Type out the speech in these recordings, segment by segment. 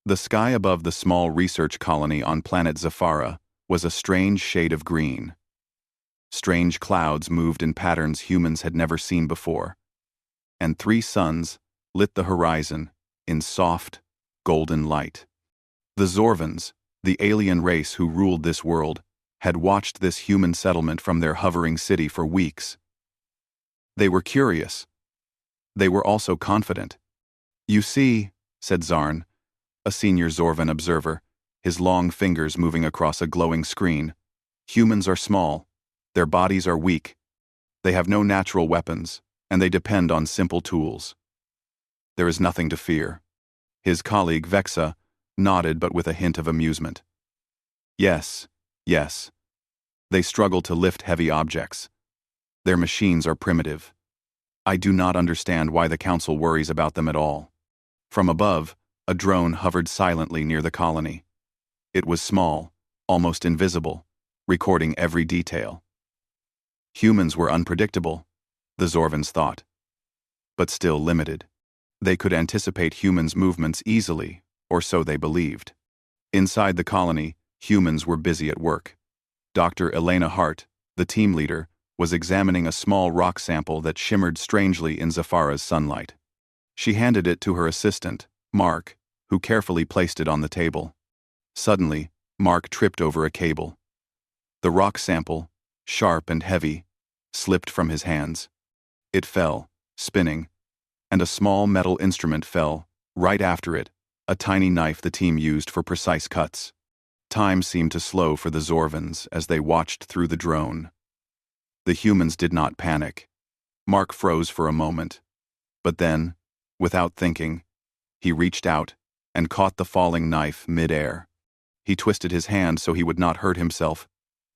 The sky above the small research colony on planet Zafara was a strange shade of green. Strange clouds moved in patterns humans had never seen before, and 3 suns lit the horizon in soft, golden light. The Zorvans, the alien race who ruled this world, had watched this human settlement from their hovering city for weeks. They were curious. They were also confident. "You see," said Zarn, a senior Zorvan observer, his long fingers moving across a glowing screen, "humans are small, their bodies are weak, they have no natural weapons, and they depend on simple tools. There is nothing to fear." His colleague Vexa nodded, but with a hint of amusement. Yes. They struggle to lift heavy objects. Their machines are primitive. I do not understand why the Council worries about them at all." From above, a drone hovered silently near the colony. It was small, almost invisible, recording every detail. Humans were unpredictable, the Zorvans thought, but still limited. They could anticipate humans' movements easily, or so they believed. Inside the colony, humans were busy at work. Dr. Elena Hart, the team leader, was examining a small rock sample that shimmered strangely in Zafara's sunlight. She handed it to her assistant, Mark, who carefully placed it on the table. Suddenly, Mark tripped over a cable. The rock sample, sharp and heavy, slipped from his hands. It fell, spinning, and a small metal instrument fell, right after it, a tiny knife the team used for precise cuts. Time seemed to slow for the Zorvans as they watched through the drone. The humans did not panic. Mark froze for a moment. But then, without thinking, he reached out and caught the falling knife mid-air. He twisted his hand so he would not hurt himself,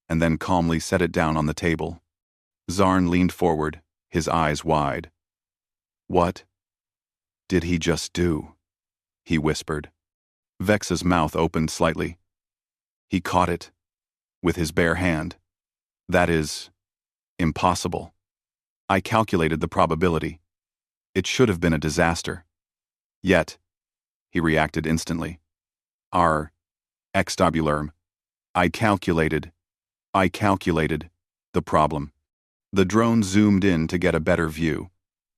and then calmly set it down on the table. Zarn leaned forward, his eyes wide. "What did he just do?" he whispered. Vexa's mouth opened slightly. "He caught it with his bare hand. That is impossible. I calculated the probability. It should have been a disaster. Yet," he reacted instantly. "Our extabularm. I calculated the problem." The drone zoomed in to get a better view.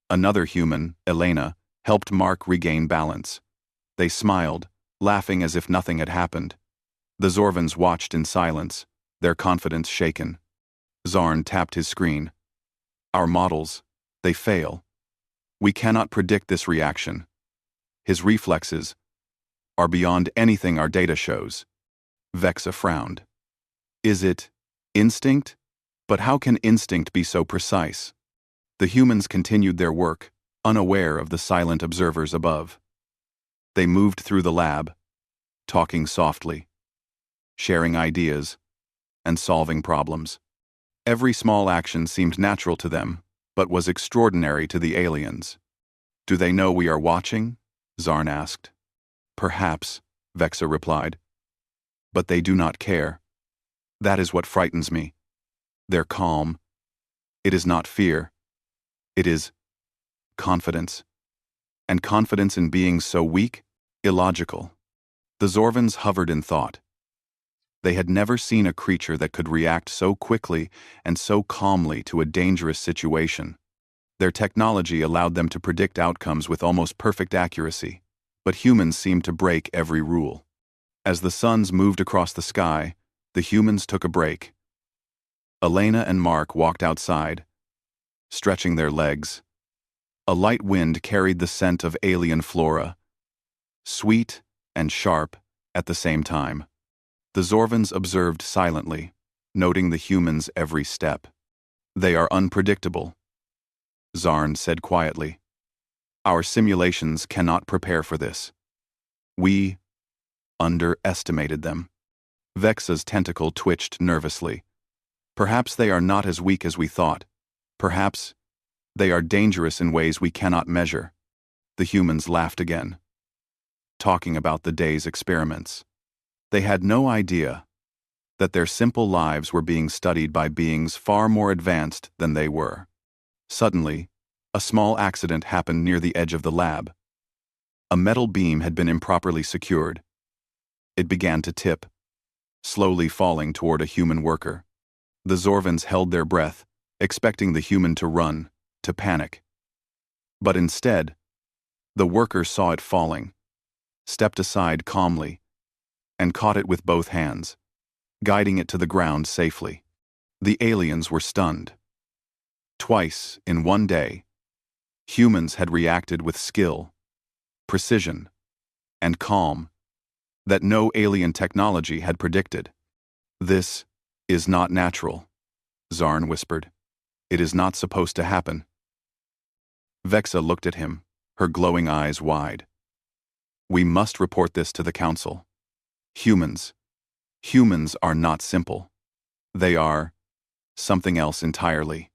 Another human, Elena, helped Mark regain balance. They smiled, laughing as if nothing had happened. The Zorvans watched in silence, their confidence shaken. Zarn tapped his screen. "Our models, they fail. We cannot predict this reaction. His reflexes are beyond anything our data shows." Vexa frowned. "Is it instinct? But how can instinct be so precise?" The humans continued their work, unaware of the silent observers above. They moved through the lab, talking softly, sharing ideas, and solving problems. Every small action seemed natural to them, but was extraordinary to the aliens. "Do they know we are watching?" Zarn asked. "Perhaps," Vexa replied. "But they do not care. That is what frightens me. Their calm. It is not fear. It is confidence. And confidence in beings so weak? Illogical." The Zorvans hovered in thought. They had never seen a creature that could react so quickly and so calmly to a dangerous situation. Their technology allowed them to predict outcomes with almost perfect accuracy, but humans seemed to break every rule. As the suns moved across the sky, the humans took a break. Elena and Mark walked outside, stretching their legs. A light wind carried the scent of alien flora, sweet and sharp at the same time. The Zorvans observed silently, noting the humans' every step. "They are unpredictable," Zarn said quietly. "Our simulations cannot prepare for this. We underestimated them." Vexa's tentacle twitched nervously. "Perhaps they are not as weak as we thought. Perhaps they are dangerous in ways we cannot measure." The humans laughed again, talking about the day's experiments. They had no idea that their simple lives were being studied by beings far more advanced than they were. Suddenly, a small accident happened near the edge of the lab. A metal beam had been improperly secured. It began to tip, slowly falling toward a human worker. The Zorvans held their breath, expecting the human to run, to panic. But instead, the worker saw it falling, stepped aside calmly, and caught it with both hands, guiding it to the ground safely. The aliens were stunned. Twice, in one day, humans had reacted with skill, precision, and calm that no alien technology had predicted. "This is not natural," Zarn whispered. "It is not supposed to happen." Vexa looked at him, her glowing eyes wide. "We must report this to the council. Humans are not simple. They are something else entirely."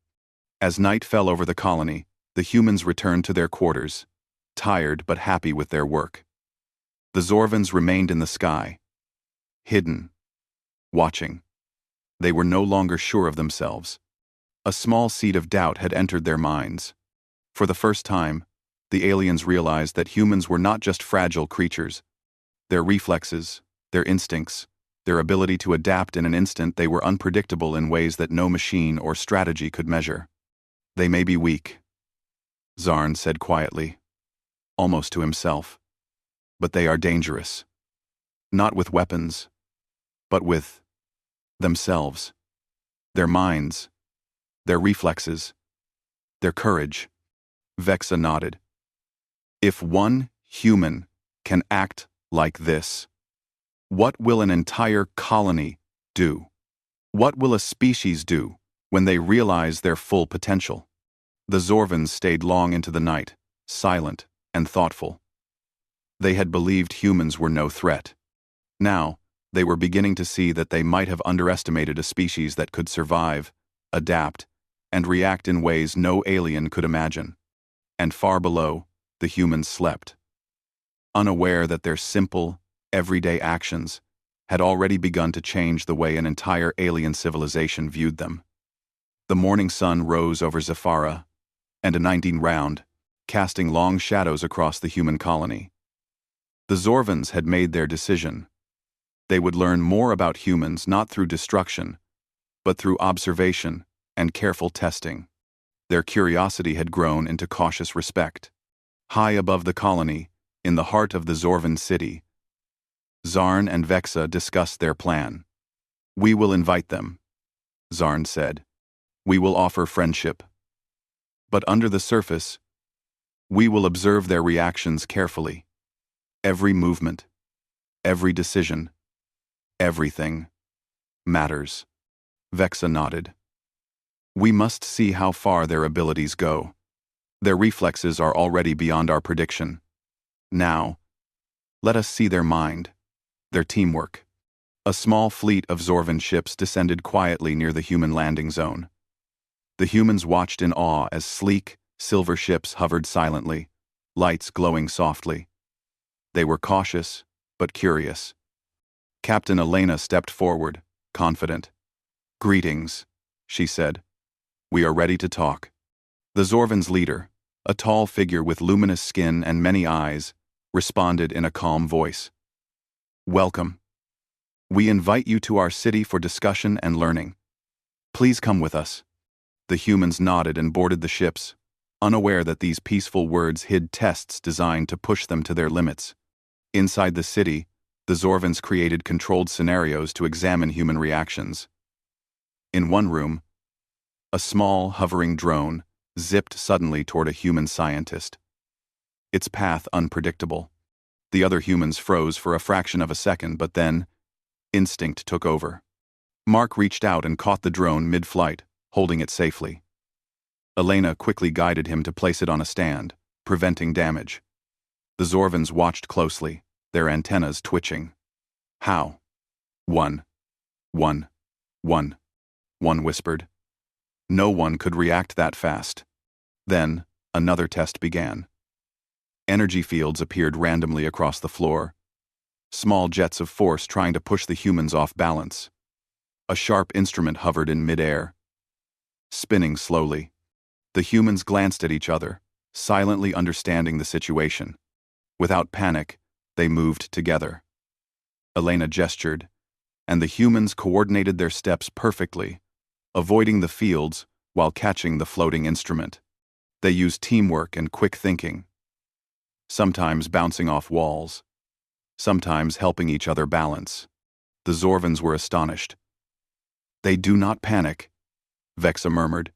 As night fell over the colony, the humans returned to their quarters, tired but happy with their work. The Zorvans remained in the sky, hidden, watching. They were no longer sure of themselves. A small seed of doubt had entered their minds. For the first time, the aliens realized that humans were not just fragile creatures. Their reflexes, their instincts, their ability to adapt in an instant, they were unpredictable in ways that no machine or strategy could measure. "They may be weak," Zarn said quietly, almost to himself, "but they are dangerous. Not with weapons, but with themselves, their minds, their reflexes, their courage." Vexa nodded. "If one human can act like this, what will an entire colony do? What will a species do when they realize their full potential?" The Zorvans stayed long into the night, silent and thoughtful. They had believed humans were no threat. Now, they were beginning to see that they might have underestimated a species that could survive, adapt, and react in ways no alien could imagine. And far below, the humans slept, unaware that their simple, everyday actions had already begun to change the way an entire alien civilization viewed them. The morning sun rose over Zafara, and a 19 round, casting long shadows across the human colony. The Zorvans had made their decision. They would learn more about humans not through destruction, but through observation and careful testing. Their curiosity had grown into cautious respect. High above the colony, in the heart of the Zorvan city, Zarn and Vexa discussed their plan. "We will invite them," Zarn said. "We will offer friendship. But under the surface, we will observe their reactions carefully. Every movement, every decision, everything matters." Vexa nodded. "We must see how far their abilities go. Their reflexes are already beyond our prediction. Now, let us see their mind, their teamwork." A small fleet of Zorvan ships descended quietly near the human landing zone. The humans watched in awe as sleek, silver ships hovered silently, lights glowing softly. They were cautious, but curious. Captain Elena stepped forward, confident. "Greetings," she said. "We are ready to talk." The Zorvan's leader, a tall figure with luminous skin and many eyes, responded in a calm voice. "Welcome. We invite you to our city for discussion and learning. Please come with us." The humans nodded and boarded the ships, unaware that these peaceful words hid tests designed to push them to their limits. Inside the city, the Zorvans created controlled scenarios to examine human reactions. In one room, a small, hovering drone zipped suddenly toward a human scientist. Its path unpredictable. The other humans froze for a fraction of a second, but then, instinct took over. Mark reached out and caught the drone mid-flight, holding it safely. Elena quickly guided him to place it on a stand, preventing damage. The Zorvans watched closely, their antennas twitching. "How?" One whispered. No one could react that fast. Then, another test began. Energy fields appeared randomly across the floor, small jets of force trying to push the humans off balance. A sharp instrument hovered in mid-air, spinning slowly. The humans glanced at each other, silently understanding the situation. Without panic, they moved together. Elena gestured, and the humans coordinated their steps perfectly, avoiding the fields while catching the floating instrument. They used teamwork and quick thinking, sometimes bouncing off walls, sometimes helping each other balance. The Zorvans were astonished. "They do not panic," Vexa murmured.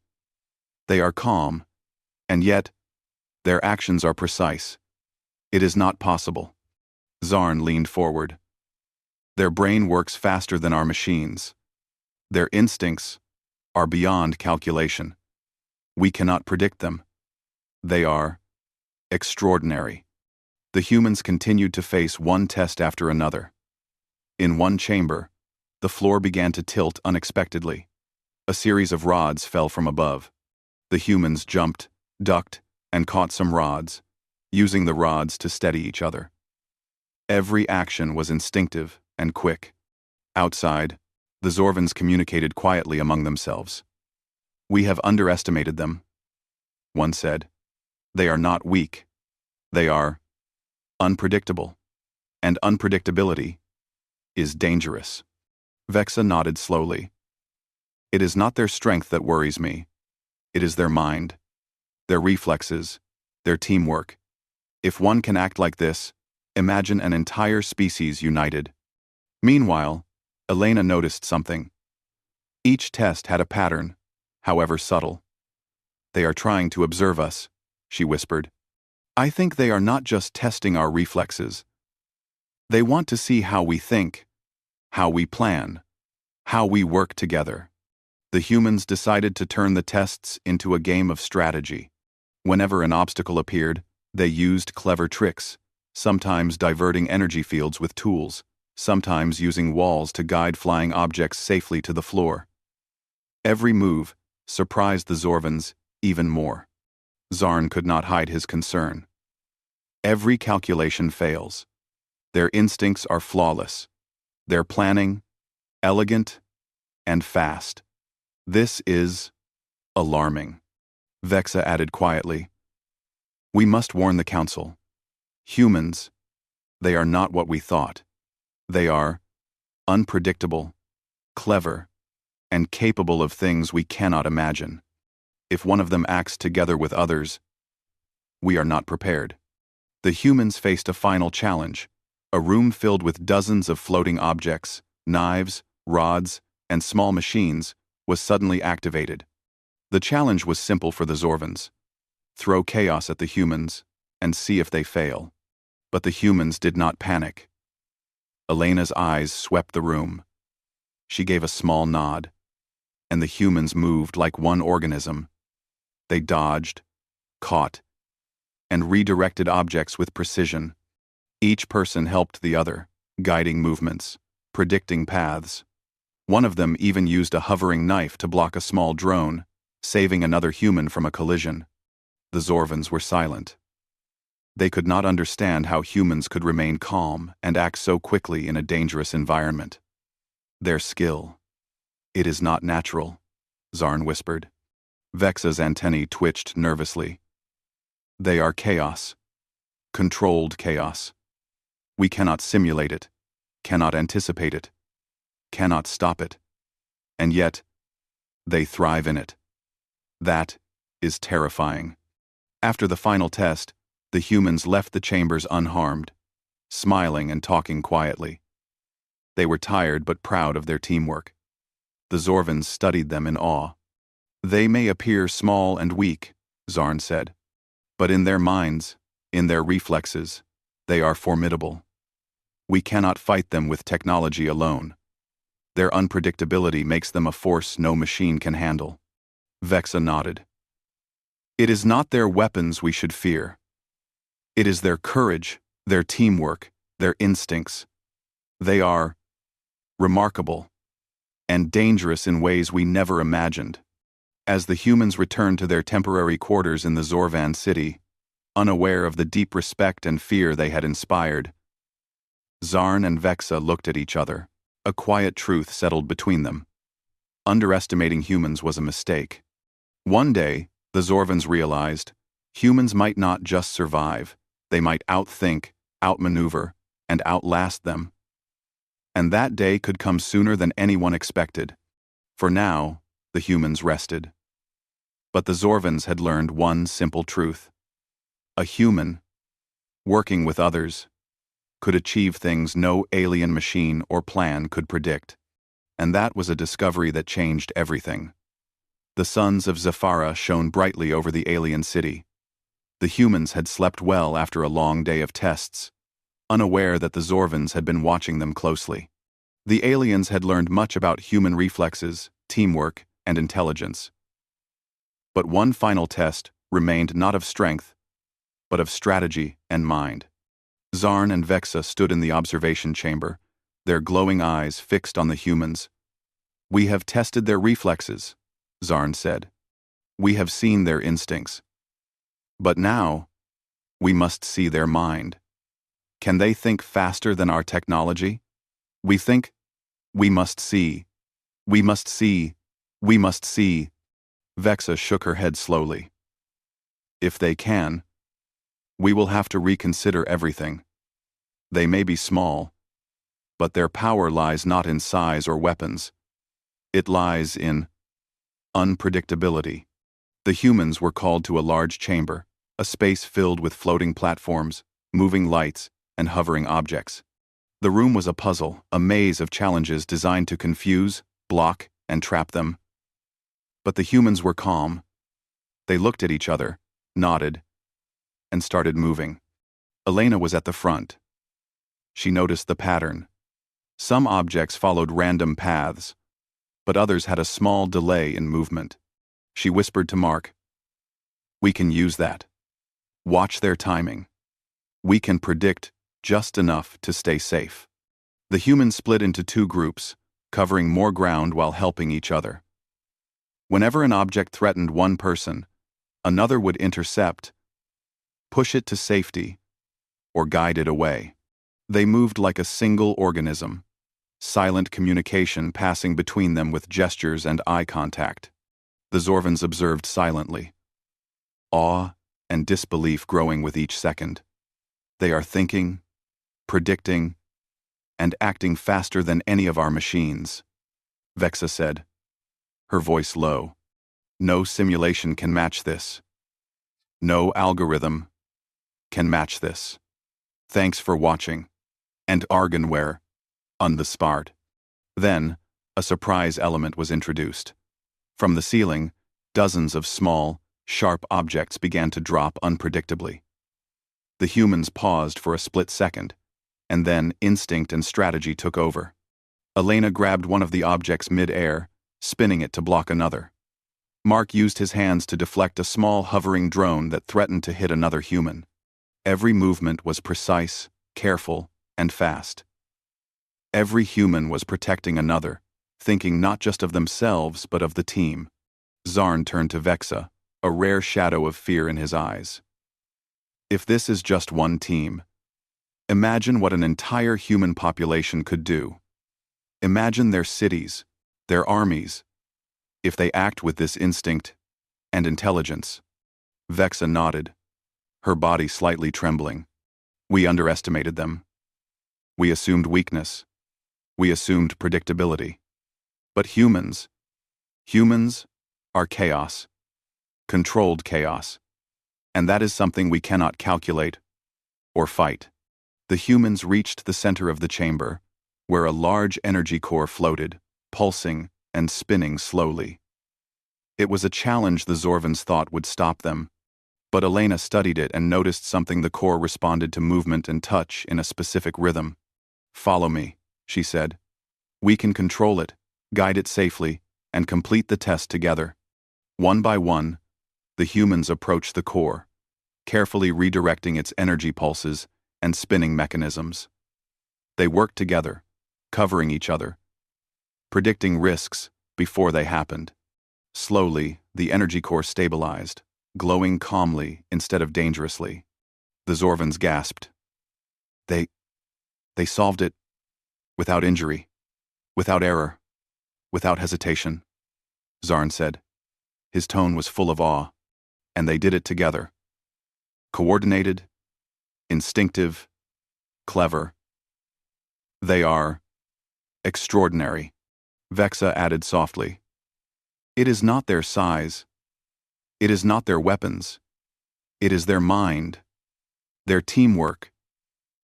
"They are calm, and yet their actions are precise. It is not possible." Zarn leaned forward. "Their brain works faster than our machines. Their instincts are beyond calculation. We cannot predict them. They are extraordinary." The humans continued to face one test after another. In one chamber, the floor began to tilt unexpectedly. A series of rods fell from above. The humans jumped, ducked, and caught some rods, using the rods to steady each other. Every action was instinctive and quick. Outside, the Zorvans communicated quietly among themselves. "We have underestimated them," one said. "They are not weak. They are unpredictable. And unpredictability is dangerous." Vexa nodded slowly. "It is not their strength that worries me. It is their mind, their reflexes, their teamwork. If one can act like this, imagine an entire species united." Meanwhile, Elena noticed something. Each test had a pattern, however subtle. "They are trying to observe us," she whispered. "I think they are not just testing our reflexes. They want to see how we think, how we plan, how we work together." The humans decided to turn the tests into a game of strategy. Whenever an obstacle appeared, they used clever tricks, sometimes diverting energy fields with tools, sometimes using walls to guide flying objects safely to the floor. Every move surprised the Zorvans even more. Zarn could not hide his concern. Every calculation fails. Their instincts are flawless. Their planning, elegant and fast. This is alarming. Vexa added quietly. "We must warn the Council. Humans, they are not what we thought. They are unpredictable, clever, and capable of things we cannot imagine. If one of them acts together with others, we are not prepared." The humans faced a final challenge, a room filled with dozens of floating objects, knives, rods, and small machines, was suddenly activated. The challenge was simple for the Zorvans. Throw chaos at the humans and see if they fail. But the humans did not panic. Elena's eyes swept the room. She gave a small nod, and the humans moved like one organism. They dodged, caught, and redirected objects with precision. Each person helped the other, guiding movements, predicting paths. One of them even used a hovering knife to block a small drone, saving another human from a collision. The Zorvans were silent. They could not understand how humans could remain calm and act so quickly in a dangerous environment. Their skill. "It is not natural," Zarn whispered. Vexa's antennae twitched nervously. "They are chaos. Controlled chaos. We cannot simulate it, cannot anticipate it, cannot stop it. And yet, they thrive in it. That is terrifying." After the final test, the humans left the chambers unharmed, smiling and talking quietly. They were tired but proud of their teamwork. The Zorvans studied them in awe. "They may appear small and weak," Zarn said, "but in their minds, in their reflexes, they are formidable. We cannot fight them with technology alone. Their unpredictability makes them a force no machine can handle." Vexa nodded. "It is not their weapons we should fear. It is their courage, their teamwork, their instincts. They are remarkable and dangerous in ways we never imagined." As the humans returned to their temporary quarters in the Zorvan city, unaware of the deep respect and fear they had inspired, Zarn and Vexa looked at each other. A quiet truth settled between them. Underestimating humans was a mistake. One day, the Zorvans realized, humans might not just survive, They might outthink, outmaneuver, and outlast them. And that day could come sooner than anyone expected. For now, the humans rested. But the Zorvans had learned one simple truth. A human, working with others, could achieve things no alien machine or plan could predict. And that was a discovery that changed everything. The suns of Zafara shone brightly over the alien city. The humans had slept well after a long day of tests, unaware that the Zorvans had been watching them closely. The aliens had learned much about human reflexes, teamwork, and intelligence. But one final test remained not of strength, but of strategy and mind. Zarn and Vexa stood in the observation chamber, their glowing eyes fixed on the humans. "We have tested their reflexes," Zarn said. "We have seen their instincts. But now, we must see their mind. Can they think faster than our technology? We think. We must see. We must see. We must see." Vexa shook her head slowly. "If they can, we will have to reconsider everything. They may be small, but their power lies not in size or weapons. It lies in unpredictability." The humans were called to a large chamber, a space filled with floating platforms, moving lights, and hovering objects. The room was a puzzle, a maze of challenges designed to confuse, block, and trap them. But the humans were calm. They looked at each other, nodded, and started moving. Elena was at the front. She noticed the pattern. Some objects followed random paths, but others had a small delay in movement. She whispered to Mark, "We can use that. Watch their timing. We can predict just enough to stay safe." The humans split into two groups, covering more ground while helping each other. Whenever an object threatened one person, another would intercept, push it to safety, or guide it away. They moved like a single organism, silent communication passing between them with gestures and eye contact. The Zorvans observed silently, awe and disbelief growing with each second. They are thinking, predicting, and acting faster than any of our machines, Vexa said, her voice low. "No simulation can match this. No algorithm can match this. Thanks for watching. And Argonware, on the spart." Then, a surprise element was introduced. From the ceiling, dozens of small, sharp objects began to drop unpredictably. The humans paused for a split second, and then instinct and strategy took over. Elena grabbed one of the objects mid-air, spinning it to block another. Mark used his hands to deflect a small hovering drone that threatened to hit another human. Every movement was precise, careful, and fast. Every human was protecting another, thinking not just of themselves but of the team. Zarn turned to Vexa, a rare shadow of fear in his eyes. "If this is just one team, imagine what an entire human population could do. Imagine their cities, their armies, if they act with this instinct and intelligence." Vexa nodded, her body slightly trembling. "We underestimated them. We assumed weakness. We assumed predictability. But humans are chaos. Controlled chaos. And that is something we cannot calculate or fight." The humans reached the center of the chamber, where a large energy core floated, pulsing and spinning slowly. It was a challenge the Zorvans thought would stop them, but Elena studied it and noticed something. The core responded to movement and touch in a specific rhythm. "Follow me," she said. "We can control it, guide it safely, and complete the test together." One by one, the humans approached the core, carefully redirecting its energy pulses and spinning mechanisms. They worked together, covering each other, predicting risks before they happened. Slowly, the energy core stabilized, glowing calmly instead of dangerously. The Zorvans gasped. They solved it without injury, without error, without hesitation, Zarn said. His tone was full of awe. And they did it together. Coordinated, instinctive, clever. They are extraordinary, Vexa added softly. It is not their size. It is not their weapons. It is their mind, their teamwork,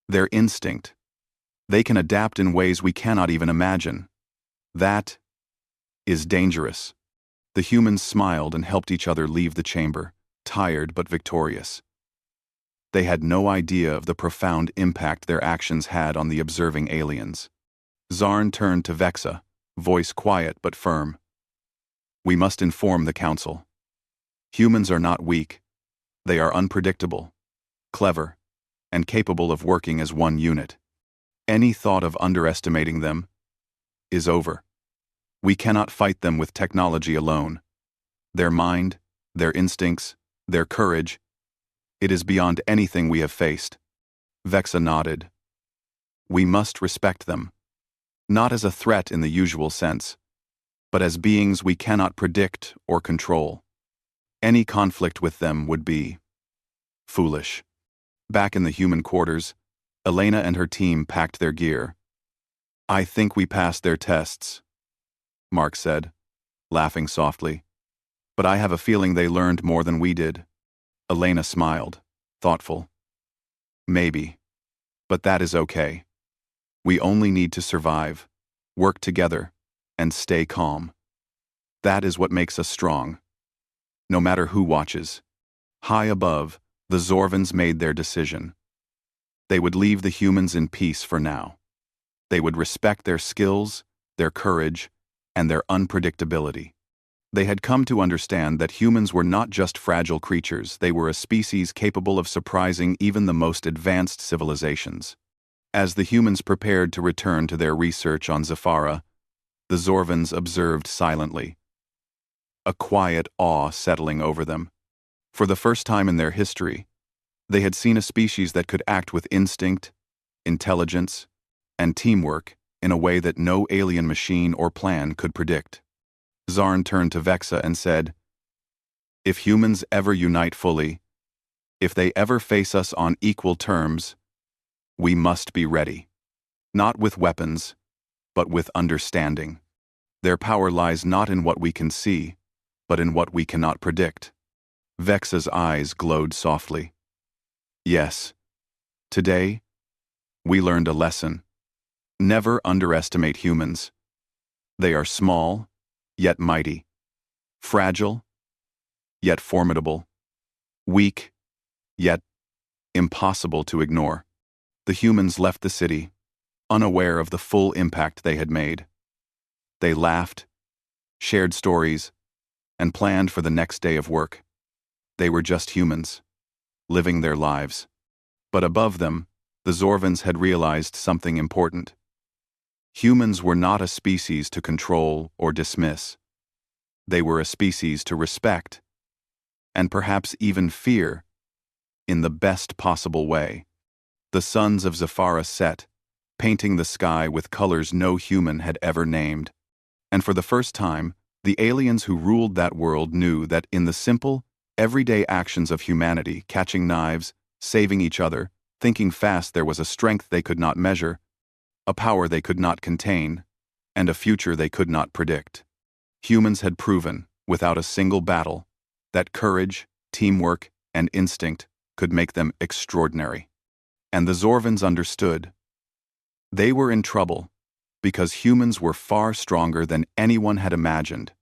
their instinct. They can adapt in ways we cannot even imagine. That is dangerous. The humans smiled and helped each other leave the chamber, tired but victorious. They had no idea of the profound impact their actions had on the observing aliens. Zarn turned to Vexa, voice quiet but firm. We must inform the council. Humans are not weak. They are unpredictable, clever, and capable of working as one unit. Any thought of underestimating them is over. We cannot fight them with technology alone. Their mind, their instincts, their courage, it is beyond anything we have faced. Vexa nodded. We must respect them, not as a threat in the usual sense, but as beings we cannot predict or control. Any conflict with them would be foolish. Back in the human quarters, Elena and her team packed their gear. I think we passed their tests, Mark said, laughing softly. But I have a feeling they learned more than we did. Elena smiled, thoughtful. Maybe. But that is okay. We only need to survive, work together, and stay calm. That is what makes us strong. No matter who watches. High above, the Zorvans made their decision. They would leave the humans in peace for now. They would respect their skills, their courage, and their unpredictability. They had come to understand that humans were not just fragile creatures, they were a species capable of surprising even the most advanced civilizations. As the humans prepared to return to their research on Zafara, the Zorvans observed silently, a quiet awe settling over them. For the first time in their history, they had seen a species that could act with instinct, intelligence, and teamwork in a way that no alien machine or plan could predict. Zarn turned to Vexa and said, if humans ever unite fully, if they ever face us on equal terms, we must be ready. Not with weapons, but with understanding. Their power lies not in what we can see, but in what we cannot predict. Vexa's eyes glowed softly. Yes, today, we learned a lesson. Never underestimate humans. They are small, yet mighty. Fragile, yet formidable. Weak, yet impossible to ignore. The humans left the city, unaware of the full impact they had made. They laughed, shared stories, and planned for the next day of work. They were just humans, living their lives. But above them, the Zorvans had realized something important. Humans were not a species to control or dismiss. They were a species to respect, and perhaps even fear, in the best possible way. The suns of Zafara set, painting the sky with colors no human had ever named. And for the first time, the aliens who ruled that world knew that in the simple, everyday actions of humanity, catching knives, saving each other, thinking fast, there was a strength they could not measure, a power they could not contain, and a future they could not predict. Humans had proven, without a single battle, that courage, teamwork, and instinct could make them extraordinary. And the Zorvans understood. They were in trouble because humans were far stronger than anyone had imagined.